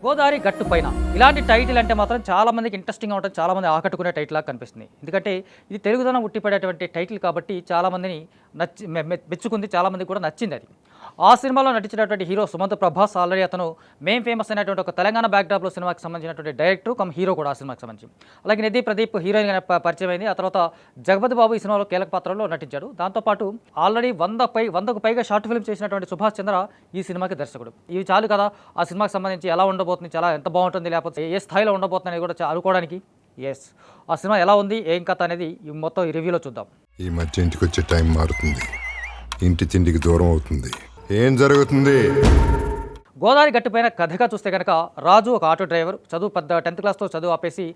గోదావరి గట్టు పైన ఇలాంటి టైటిల్ అంటే మాత్రం చాలా మందికి ఇంట్రెస్టింగ్గా ఉంటుంది, చాలా మంది ఆకట్టుకునే టైటిల్ లాగా కనిపిస్తుంది. ఎందుకంటే ఇది తెలుగుదనం ఉట్టిపడేటువంటి టైటిల్ కాబట్టి చాలా మందిని మెచ్చుకుంది, చాలా మందికి కూడా నచ్చింది అది. ఆ సినిమాలో నటించినటువంటి హీరో సుమంత్ ప్రభాస్ ఆల్రెడీ అతను మేం ఫేమస్ అయినటువంటి ఒక తెలంగాణ బ్యాక్డ్రాప్లో సినిమాకి సంబంధించినటువంటి డైరెక్టర్ కమ్ హీరో కూడా ఆ సినిమాకి సంబంధించి. అలాగే నిధి ప్రదీప్ హీరోయిన్ పరిచయం అయింది. ఆ తర్వాత జగపతి బాబు ఈ సినిమాలో కీలక పాత్రలో నటించాడు. దాంతోపాటు ఆల్రెడీ 100కు పైగా షార్ట్ ఫిల్మ్ చేసినటువంటి సుభాష్ చంద్ర ఈ సినిమాకి దర్శకుడు. ఇవి చాలు కదా ఆ సినిమాకి సంబంధించి ఎలా ఉండబోతుంది, చాలా ఎంత బాగుంటుంది, లేకపోతే ఏ స్థాయిలో ఉండబోతుంది అనేది కూడా అనుకోవడానికి. ఎస్, ఆ సినిమా ఎలా ఉంది, ఏం కథ అనేది మొత్తం ఈ రివ్యూలో చూద్దాం. ఈ మధ్య ఇంటికి వచ్చే టైం మారుతుంది, ఇంటి తిండికి దూరం అవుతుంది, ఏం జరుగుతుంది? గోదావరి గట్టుపైన కథగా చూస్తే కనుక రాజు ఒక ఆటో డ్రైవర్, చదువు 10th క్లాస్తో చదువు ఆపేసి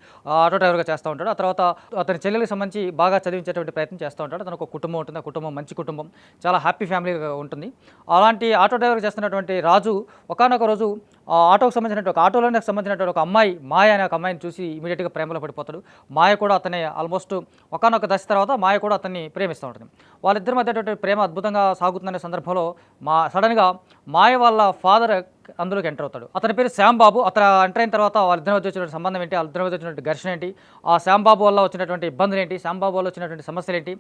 ఆటో డ్రైవర్గా చేస్తూ ఉంటాడు. ఆ తర్వాత అతని చెల్లెలకు సంబంధించి బాగా చదివించేటువంటి ప్రయత్నం చేస్తూ ఉంటాడు. తనకు ఒక కుటుంబం ఉంటుంది, ఆ కుటుంబం మంచి కుటుంబం, చాలా హ్యాపీ ఫ్యామిలీగా ఉంటుంది. అలాంటి ఆటో డ్రైవర్గా చేస్తున్నటువంటి రాజు ఒకానొక రోజు ఆటోకి సంబంధించినటువంటి ఒక ఆటోలోకి సంబంధించినటువంటి ఒక అమ్మాయి మాయ అనే ఒక అమ్మాయిని చూసి ఇమీడియట్గా ప్రేమలో పడిపోతాడు. మాయ కూడా అతన్ని ఆల్మోస్ట్ ఒకానొక దశ తర్వాత మాయ కూడా అతన్ని ప్రేమిస్తూ ఉంటుంది. వాళ్ళిద్దరి మధ్య ప్రేమ అద్భుతంగా సాగుతుందనే సందర్భంలో సడన్గా మాయ వాళ్ళ ఫాదర్ అందులోకి ఎంటర్ అవుతాడు. అతని పేరు శ్యాంబాబు. అతను ఎంటర్ అయిన తర్వాత వాళ్ళిద్దరి మధ్య వచ్చినటువంటి సంబంధం ఏంటి, వాళ్ళిద్దరి మధ్య వచ్చినటువంటి ఘర్షణ ఏంటి, ఆ శ్యాంబాబు వల్ల వచ్చినటువంటి ఇబ్బందులు ఏంటి, శ్యాంబాబు వల్ల వచ్చినటువంటి సమస్యలు ఏంటి,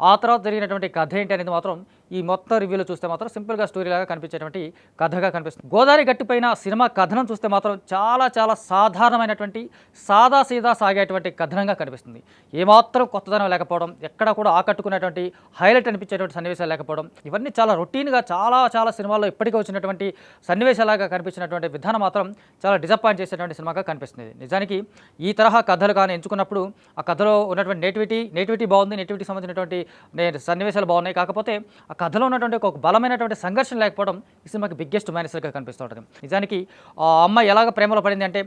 ఆ తర్వాత జరిగినటువంటి కథ ఏంటి అనేది మాత్రం ఈ మొత్తం రివ్యూలో చూస్తే మాత్రం సింపుల్గా స్టోరీలాగా కనిపించేటువంటి కథగా కనిపిస్తుంది. గోదావరి గట్టుపైన సినిమా కథనం చూస్తే మాత్రం చాలా చాలా సాధారణమైనటువంటి సాదాసీదా సాగేటువంటి కథనంగా కనిపిస్తుంది. ఏమాత్రం కొత్తదనం లేకపోవడం, ఎక్కడ కూడా ఆకట్టుకునేటువంటి హైలైట్ అనిపించేటువంటి సన్నివేశాలు లేకపోవడం, ఇవన్నీ చాలా రొటీన్గా చాలా సినిమాల్లో ఇప్పటికే వచ్చినటువంటి సన్నివేశాలుగా కనిపించినటువంటి విధానం మాత్రం చాలా డిసప్పాయింట్ చేసేటువంటి సినిమాగా కనిపిస్తుంది. నిజానికి ఈ తరహా కథలు కానీ ఎంచుకున్నప్పుడు ఆ కథలో ఉన్నటువంటి నేటివిటీ బాగుంది, నేటివిటీ సంబంధించినటువంటి సన్నివేశాలు బాగున్నాయి. కాకపోతే ఆ కథలో ఉన్నటువంటి ఒక బలమైనటువంటి సంఘర్షణ లేకపోవడం ఈ సినిమాకి బిగ్గెస్ట్ మైనస్గా కనిపిస్తూ ఉంటుంది. నిజానికి ఆ అమ్మాయి ఎలాగ ప్రేమలో పడింది అంటే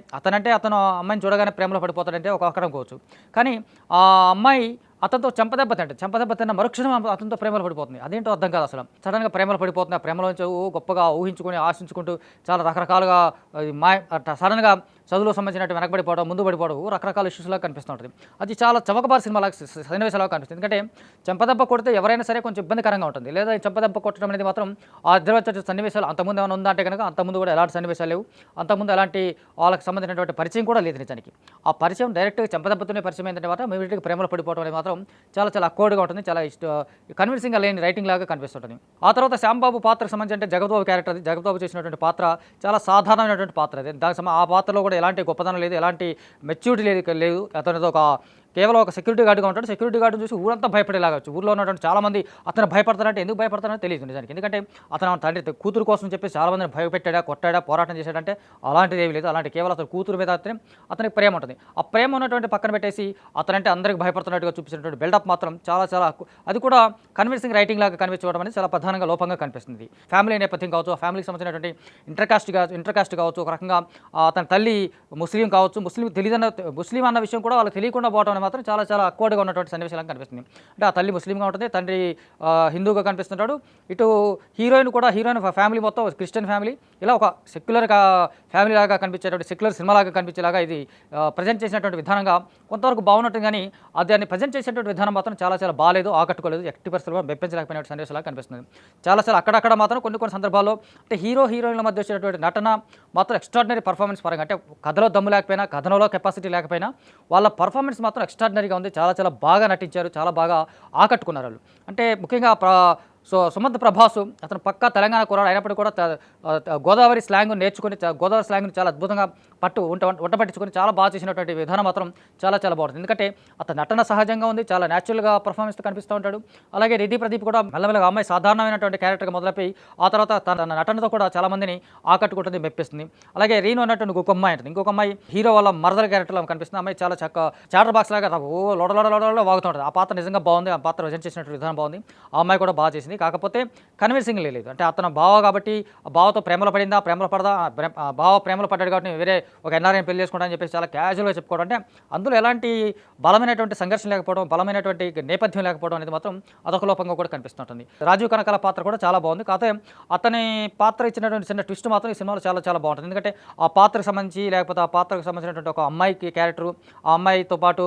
అతను అమ్మాయిని చూడగానే ప్రేమలో పడిపోతాడంటే ఒక అనుకోవచ్చు. కానీ ఆ అమ్మాయి అతనితో చెంపదెబ్బ తిన్న మరుక్షణం అతనితో ప్రేమలో పడిపోతుంది. అదేంటో అర్థం కాదు అసలు. సడన్గా ప్రేమలో పడిపోతుంది. ఆ ప్రేమలో నుంచి గొప్పగా ఊహించుకొని ఆశించుకుంటూ చాలా రకరకాలుగా సడన్గా చదువులో సంబంధించినట్టు వెనకబడిపోవడం, ముందు పడిపోవడం, రకరకాల ఇష్యూస్లాగా కనిపిస్తూ ఉంటుంది. అది చాలా చవకబారి సినిమాలాగా సన్నివేశాలుగా కనిపిస్తుంది. ఎందుకంటే చెంపదెబ్బ కొడితే ఎవరైనా సరే కొంచెం ఇబ్బందికరంగా ఉంటుంది. లేదా చెంపదెబ్బ కొట్టడం అనేది మాత్రం ఆ ఇద్దరు వచ్చే సన్నివేశాలు అంతకుముందు ఏమైనా ఉందా అంటే కనుక అంతకుముందు కూడా ఎలాంటి సన్నివేశాలు లేవు. అంతకుముందు ఎలాంటి వాళ్ళకి సంబంధించినటువంటి పరిచయం కూడా లేదు. నిజానికి ఆ పరిచయం డైరెక్ట్గా చెంపదెబ్బతోనే పరిచయం ఏంటంటే మాత్రం ఇమీడియట్గా ప్రేమలో పడిపోవడం అనేది మాత్రం చాలా అక్వర్డ్గా ఉంటుంది, చాలా కన్విన్సింగ్గా లేని రైటింగ్ లాగా కనిపిస్తుంటుంది. ఆ తర్వాత శ్యాంబాబు పాత్రకు సంబంధించి అంటే జగద్బాబు క్యారెక్టర్, అది జగద్బాబు చేసినటువంటి పాత్ర చాలా సాధారణమైనటువంటి పాత్ర. అది దానికి ఆ పాత్రలో కూడా ఎలాంటి గొప్పతనం లేదు, ఎలాంటి మెచ్యూరిటీ లేదు. అతనితో కేవలం ఒక సెక్యూరిటీ గార్డుగా ఉంటాడు. సెక్యూరిటీ గార్డును చూసి ఊరంతా భయపడేలాగా, ఊర్లో ఉన్నటువంటి చాలామంది అతను భయపడతారంటే ఎందుకు భయపడతారో తెలియదు నిజానికి. ఎందుకంటే అతను తండ్రి కూతురు కోసం చెప్పేసి చాలామందిని భయపెట్టాడా, కొట్టాడా, పోరాటం చేశాడంటే అలాంటిది ఏమీ లేదు. అలాంటి కేవలం అతను కూతురు మీద అతనికి ప్రేమ ఉంటుంది. ఆ ప్రేమ ఉన్నటువంటి పక్కన పెట్టేసి అతనంటే అందరికి భయపడుతున్నట్టుగా చూపించినటువంటి బిల్డప్ మాత్రం చాలా అది కూడా కన్విన్సింగ్ రైటింగ్ లాగా కనిపించడం అనేది చాలా ప్రధానంగా లోపంగా కనిపిస్తుంది. ఫ్యామిలీ నేపథ్యం కావచ్చు, ఆ ఫ్యామిలీకి సంబంధించినటువంటి ఇంటర్కాస్ట్ కావచ్చు, ఒక రకంగా అతని తల్లి ముస్లిం కావచ్చు, ముస్లిం అన్న విషయం కూడా వాళ్ళకి తెలియకుండా పోవడం మాత్రం చాలా అక్వర్డ్గా ఉన్నటువంటి సన్నివేశాలు కనిపిస్తుంది. అంటే ఆ తల్లి ముస్లింగా ఉంటుంది, తండ్రి హిందూగా కనిపిస్తుంటాడు. ఇటు హీరోయిన్ ఫ్యామిలీ మొత్తం క్రిస్టియన్ ఫ్యామిలీ, ఇలా ఒక సెక్యులర్ ఫ్యామిలీ లాగా కనిపించేటువంటి సెక్యులర్ సినిమాలాగా కనిపించేలాగా ఇది ప్రజెంట్ చేసినటువంటి విధానంగా కొంతవరకు బాగున్నట్టు, కానీ దాన్ని ప్రజెంట్ చేసినటువంటి విధానం మాత్రం చాలా బాగాలేదు, ఆకట్టుకోలేదు, ఎట్టి పరిస్థితుల్లో మెప్పించలేకపోయినటువంటి సన్నివేశాలుగా కనిపిస్తుంది. చాలా అక్కడక్కడ మాత్రం కొన్ని సందర్భాల్లో అంటే హీరోయిన్ల మధ్య వచ్చేటువంటి నటన మాత్రం ఎక్స్ట్రాడినరీ పర్ఫార్మెన్స్ పరంగా, అంటే కథలో దమ్ము లేకపోయినా, కథనంలో కెపాసిటీ లేకపోయినా వాళ్ళ పర్ఫార్మెన్స్ మాత్రం ఎక్స్ట్రాడినరీగా ఉంది. చాలా బాగా నటించారు, చాలా బాగా ఆకట్టుకున్నారు వాళ్ళు. అంటే ముఖ్యంగా సుమంత్ ప్రభాస్ అతను పక్కా తెలంగాణ కుర్రాడు అయినప్పటికీ కూడా గోదావరి స్లాంగ్ నేర్చుకుని, గోదావరి స్లాంగ్ని చాలా అద్భుతంగా వంట పట్టించుకొని చాలా బాగా చేసినటువంటి విధానం మాత్రం చాలా బాగుంటుంది. ఎందుకంటే అతని నటన సహజంగా ఉంది, చాలా న్యాచురల్గా పర్ఫార్మెన్స్ కనిపిస్తూ ఉంటాడు. అలాగే నిధి ప్రదీప్ కూడా మెల్లమెల్లగా అమ్మాయి సాధారణమైనటువంటి క్యారెక్టర్గా మొదలైపోయి ఆ తర్వాత తన నటనతో కూడా చాలా మందిని ఆకట్టుకుంటుంది, మెప్పిస్తుంది. అలాగే రీను అన్నట్టు ఇంకొక అమ్మాయి ఉంటుంది, ఇంకొక అమ్మాయి హీరో వాళ్ళ మరదల క్యారెక్టర్లో కనిపిస్తుంది. అమ్మాయి చాలా చాటర్ బాక్స్ లాగా లోడలో వాగుతూ ఉంటుంది. ఆ పాత్ర నిజంగా బాగుంది, ఆ పాత్ర ప్రజెంట్ చేసినటువంటి విధానం బాగుంది, ఆ అమ్మాయి కూడా బాగా చేసింది. కాకపోతే కన్విన్సింగ్ లేదు. అంటే అతను బావ కాబట్టి ఆ బావతో ప్రేమలో పడిందా, ప్రేమలో పడదా, బావ ప్రేమలో పడ్డాడు కాబట్టి వేరే ఒక ఎన్ఆర్ఐని పెళ్లి చేసుకుంటా అని చెప్పేసి చాలా క్యాజువల్గా చెప్పుకోవడం, అంటే అందులో ఎలాంటి బలమైనటువంటి సంఘర్షణ లేకపోవడం, బలమైనటువంటి నేపథ్యం లేకపోవడం అనేది మాత్రం అదొక లోపంగా కూడా కనిపిస్తుంటుంది. రాజీవ్ కనకాల పాత్ర కూడా చాలా బాగుంది. కాకపోతే అతని పాత్ర ఇచ్చినటువంటి చిన్న ట్విస్ట్ మాత్రం ఈ సినిమాలో చాలా బాగుంటుంది. ఎందుకంటే ఆ పాత్రకు సంబంధించి, లేకపోతే ఆ పాత్రకు సంబంధించినటువంటి ఒక అమ్మాయికి క్యారెక్టరు, ఆ అమ్మాయితో పాటు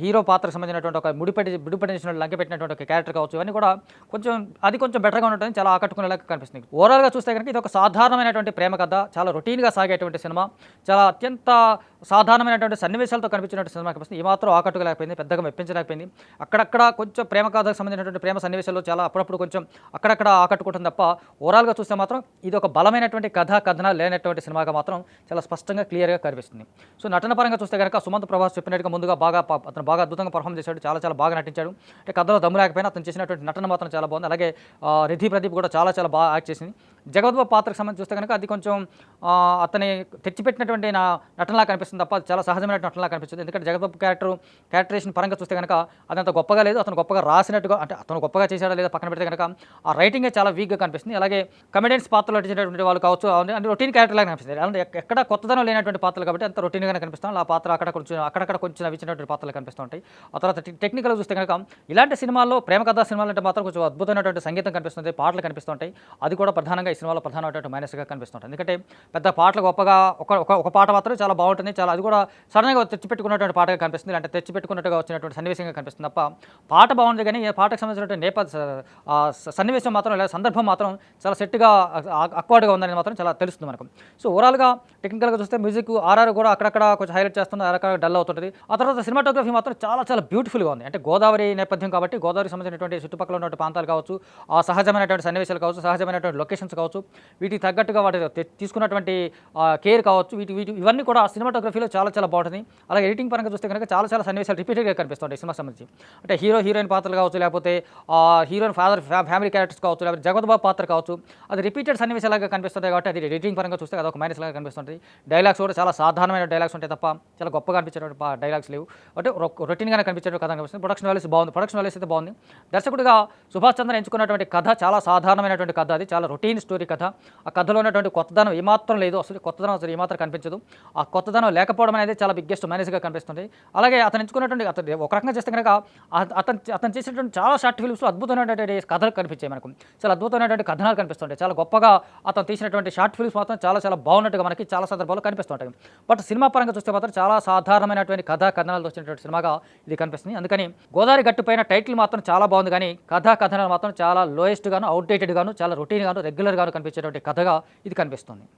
హీరో పాత్రకు సంబంధించినటువంటి ఒక ముడిపడిన లంకె పెట్టినటువంటి ఒక క్యారెక్టర్ కావచ్చు, ఇవన్నీ కూడా కొంచెం అది కొంచెం బెటర్గా ఉంటుంది, చాలా ఆకట్టుకునేలాగా కనిపిస్తుంది. ఓవరాల్గా చూస్తే కనుక ఇది ఒక సాధారణమైనటువంటి ప్రేమ కథ, చాలా రొటీన్గా సాగేటువంటి సినిమా, చాలా అత్యంత సాధారణమైనటువంటి సన్నివేశాలతో కనిపించినటువంటి సినిమా కనిపిస్తుంది. ఏమాత్రం ఆకట్టుకోలేకపోయింది, పెద్దగా మెప్పించలేకపోయింది. అక్కడక్కడ కొంచెం ప్రేమ కథకు సంబంధించినటువంటి ప్రేమ సన్నివేశాల్లో చాలా అప్పుడప్పుడు కొంచెం అక్కడక్కడ ఆకట్టుకుంటుంది తప్ప ఓవరాల్గా చూస్తే మాత్రం ఇది ఒక బలమైనటువంటి కథనాలు లేనటువంటి సినిమాగా మాత్రం చాలా స్పష్టంగా క్లియర్గా కనిపిస్తుంది. సో నటన పరంగా చూస్తే కనుక సుమంత్ ప్రభాస్ చెప్పినట్టుగా ముందుగా అతను బాగా అద్భుతంగా పర్ఫామ్ చేశాడు, చాలా చాలా బాగా నటించాడు. అంటే కథలో దమ్ము లేకపోయినా అతను చేసినటువంటి నటన మాత్రం చాలా బాగుంది. అలాగే రిధి ప్రదీప్ కూడా చాలా చాలా బాగా యాక్ట్ చేసింది. జగద్బాబు పాత్రకు సంబంధించి చూస్తే కనుక అది కొంచెం అతని తెచ్చిపెట్టినటువంటి నటనలా కనిపిస్తుంది తప్ప చాలా సహజమైన నటనలా కనిపిస్తుంది. ఎందుకంటే జగద్బాబు క్యారెక్టరేషన్ పరంగా చూస్తే కనుక అదంత గొప్పగా లేదు, అతను గొప్పగా రాసినట్టుగా, అంటే అతను గొప్పగా చేశాడా లేదా పక్కన పెడితే కనుక ఆ రైటింగే చాలా వీక్గా కనిపిస్తుంది. అలాగే కమెడియన్స్ పాత్రలో నటించినటువంటి వాళ్ళు కావచ్చు, అంటే రొటీన్ క్యారెక్టర్ లాగా కనిపిస్తుంది. అలాంటి ఎక్కడ కొత్తదనం లేనటువంటి పాత్రలు కాబట్టి అంత రొటీన్గానే కనిపిస్తాం. ఆ పాత్ర అక్కడక్కడ కొంచెం నవ్వించినటువంటి పాత్రలు కనిపిస్తూ ఉంటాయి. ఆ తర్వాత టెక్నికల్గా చూస్తే కనుక ఇలాంటి సినిమాల్లో, ప్రేమ కథా సినిమాలు అంటే మాత్రం కొంచెం అద్భుతమైనటువంటి సంగీతం కనిపిస్తుంది, పాటలు కనిపిస్తుంటాయి. అది కూడా ప్రధానంగా ఈ సినిమాలో ప్రధానమైనటువంటి మైనస్గా కనిపిస్తుంటుంది. ఎందుకంటే పెద్ద పాటలు గొప్పగా ఒక పాట మాత్రం చాలా బాగుంటుంది, చాలా అది కూడా సడన్గా తెచ్చిపెట్టుకున్నటువంటి పాటగా కనిపిస్తుంది, అంటే తెచ్చిపెట్టుకున్నట్టుగా వచ్చినటువంటి సన్నివేశంగా కనిపిస్తుంది తప్ప పాట బాగుంది కానీ ఈ పాటకు సంబంధించినటువంటి సన్నివేశం మాత్రం లేదా సందర్భం మాత్రం చాలా సెట్గా అక్వర్డ్గా ఉందని మాత్రం చాలా తెలుస్తుంది మనకు. సో ఓవరాల్గా టెక్నికల్గా చూస్తే మ్యూజిక్ ఆర్ఆర్ కూడా అక్కడక్కడ కొంచెం హైలైట్ చేస్తుంది, అక్కడక్కడ డల్ అవుతుంది. ఆ తర్వాత సినిమాటోగ్రఫీ మాత్రం చాలా చాలా బ్యూటిఫుల్గా ఉంది. అంటే గోదావరి నేపథ్యం కాబట్టి గోదావరికి సంబంధించినటువంటి చుట్టుపక్కల ఉన్నటువంటి ప్రాంతాలు కావచ్చు, ఆ సహజమైనటువంటి సన్నివేశాలు కావచ్చు, సహజమైనటువంటి లొకేషన్స్ కావచ్చు, వీటికి తగ్గట్టుగా వాటి తీసుకున్నటువంటి కేర్ కావచ్చు, ఇవన్నీ కూడా సినిమాటోగ్రఫీలో చాలా చాలా బాగుంటుంది. అలాగే ఎడిటింగ్ పరంగా చూస్తే కనుక చాలా చాలా సన్నివేశాలు రిపీటెడ్గా కనిపిస్తుంటాయి సినిమా సంబంధించి. అంటే హీరోయిన్ పాత్రలు కావచ్చు, లేకపోతే హీరోయిన్ ఫ్యామిలీ క్యారెక్టర్స్ కావచ్చు, లేకపోతే జగద్బాబు పాత్ర కావచ్చు, అది రిపీటెడ్ సన్నివేశాలుగా కనిపిస్తుంది కాబట్టి అది ఎడిటింగ్ పరంగా చూస్తే అదొక మైనస్ లాగా కనిపిస్తుంది. డైలాగ్స్ కూడా చాలా సాధారణమైన డైలాగ్స్ ఉంటాయి తప్ప చాలా గొప్పగా కనిపించేటువంటి డైలాగ్స్ లేవు. అంటే రొటీన్గానే కనిపించేటువంటి కథ కనిపిస్తుంది. ప్రొడక్షన్ వాల్యూస్ బాగుంది, ప్రొడక్షన్ వాల్యూస్ అయితే బాగుంది. దర్శకుడిగా సుభాష్ చంద్ర ఎంచుకున్నటువంటి కథ చాలా సాధారణమైనటువంటి కథ, అది చాలా రొటీన్ స్టోరీ కథ. ఆ కథలో ఉన్నటువంటి కొత్తదనం ఏమాత్రం లేదు, అసలు కొత్తదనం అసలు ఏమాత్రం కనిపించదు. ఆ కొత్తదనం లేకపోవడం అనేది చాలా బిగ్గెస్ట్ మైనస్గా కనిపిస్తుంది. అలాగే అతను ఎంచుకున్నటువంటి అతను ఒక రకంగా చేస్తే కనుక అతను చేసినటువంటి చాలా షార్ట్ ఫిల్మ్స్లో అద్భుతమైనటువంటి కథలు కనిపించాయి మనకు, చాలా అద్భుతమైనటువంటి కథనాలు కనిపిస్తుంటాయి. చాలా గొప్పగా అతను తీసినటువంటి షార్ట్ ఫిల్మ్స్ మాత్రం చాలా చాలా బాగున్నట్టుగా మనకి చాలా సందర్భాల్లో కనిపిస్తుంటాయి. బట్ సినిమా పరంగా చూస్తే మాత్రం చాలా సాధారణమైనటువంటి కథనాలతో వచ్చినటువంటి సినిమాగా ఇది కనిపిస్తుంది. అందుకని గోదావరి గట్టుపైన టైటిల్ మాత్రం చాలా బాగుంది కానీ కథనాలు మాత్రం చాలా లోయెస్ట్ గాను, అవుట్డేటెడ్ గాను, చాలా రొటీన్ గాను, రెగ్యులర్ గాను కనిపించేటువంటి కథగా ఇది కనిపిస్తుంది.